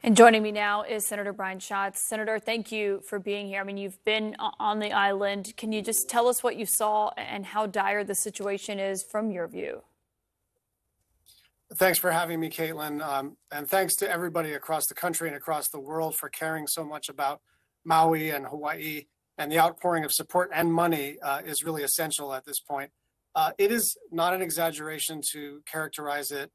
And joining me now is Senator Brian Schatz. Senator, thank you for being here. I mean, you've been on the island. Can you just tell us what you saw and how dire the situation is from your view? Thanks for having me, Caitlin. And thanks to everybody across the country and across the world for caring so much about Maui and Hawaii. And the outpouring of support and money is really essential at this point. It is not an exaggeration to characterize it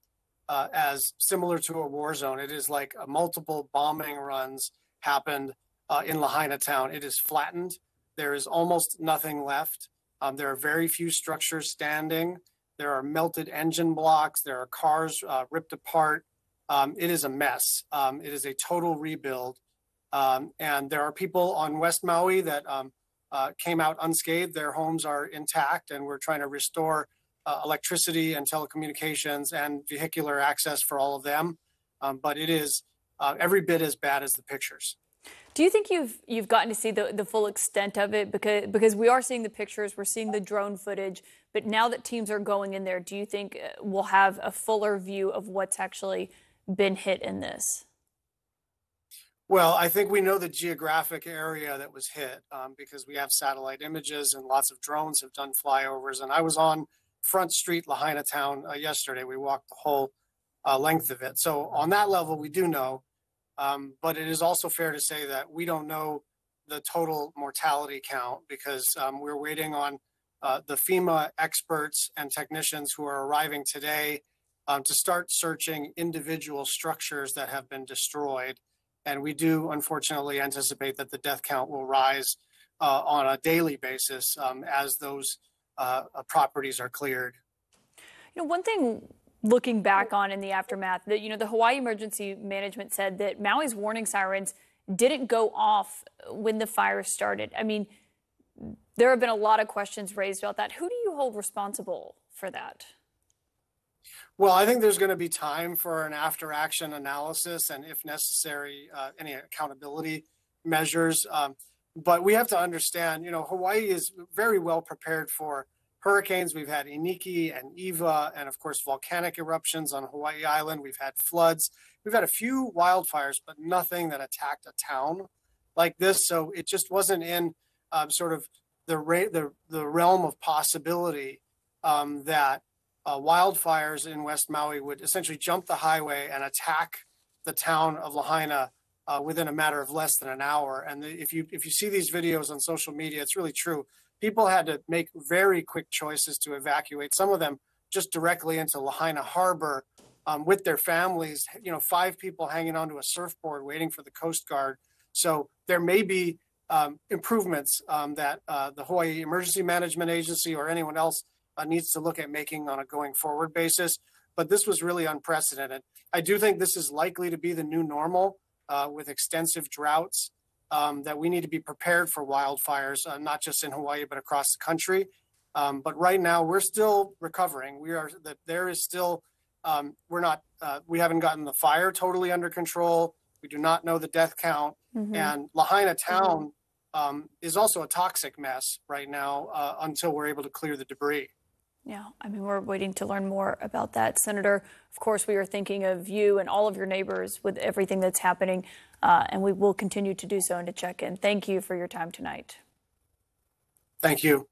as similar to a war zone. It is like multiple bombing runs happened in Lahaina town. It is flattened. There is almost nothing left. There are very few structures standing. There are melted engine blocks. There are cars ripped apart. It is a mess. It is a total rebuild. And there are people on West Maui that came out unscathed. Their homes are intact, and we're trying to restore electricity and telecommunications and vehicular access for all of them. But it is every bit as bad as the pictures. Do you think you've gotten to see the full extent of it? Because we are seeing the pictures, we're seeing the drone footage, but now that teams are going in there, do you think we'll have a fuller view of what's actually been hit in this? Well, I think we know the geographic area that was hit because we have satellite images and lots of drones have done flyovers. And I was on Front Street, Lahaina town yesterday. We walked the whole length of it. So on that level, we do know. But it is also fair to say that we don't know the total mortality count because we're waiting on the FEMA experts and technicians who are arriving today to start searching individual structures that have been destroyed. And we do, unfortunately, anticipate that the death count will rise on a daily basis as those properties are cleared. You know, one thing looking back on in the aftermath, that the Hawaii Emergency Management said that Maui's warning sirens didn't go off when the fire started. I mean, there have been a lot of questions raised about that. Who do you hold responsible for that? Well, I think there's going to be time for an after-action analysis and, if necessary, any accountability measures. But we have to understand, Hawaii is very well prepared for hurricanes. We've had Iniki and Eva, and of course, volcanic eruptions on Hawaii Island. We've had floods. We've had a few wildfires, but nothing that attacked a town like this. So it just wasn't in sort of the realm of possibility that wildfires in West Maui would essentially jump the highway and attack the town of Lahaina within a matter of less than an hour. And if you see these videos on social media, it's really true. People had to make very quick choices to evacuate, some of them just directly into Lahaina Harbor with their families, 5 people hanging onto a surfboard waiting for the Coast Guard. So there may be improvements that the Hawaii Emergency Management Agency or anyone else needs to look at making on a going forward basis. But this was really unprecedented. I do think this is likely to be the new normal with extensive droughts. That we need to be prepared for wildfires, not just in Hawaii, but across the country. But right now, we're still recovering. There is still, we haven't gotten the fire totally under control. We do not know the death count. Mm-hmm. And Lahaina town is also a toxic mess right now until we're able to clear the debris. Yeah, I mean, we're waiting to learn more about that, Senator. Of course, we are thinking of you and all of your neighbors with everything that's happening, and we will continue to do so and to check in. Thank you for your time tonight. Thank you.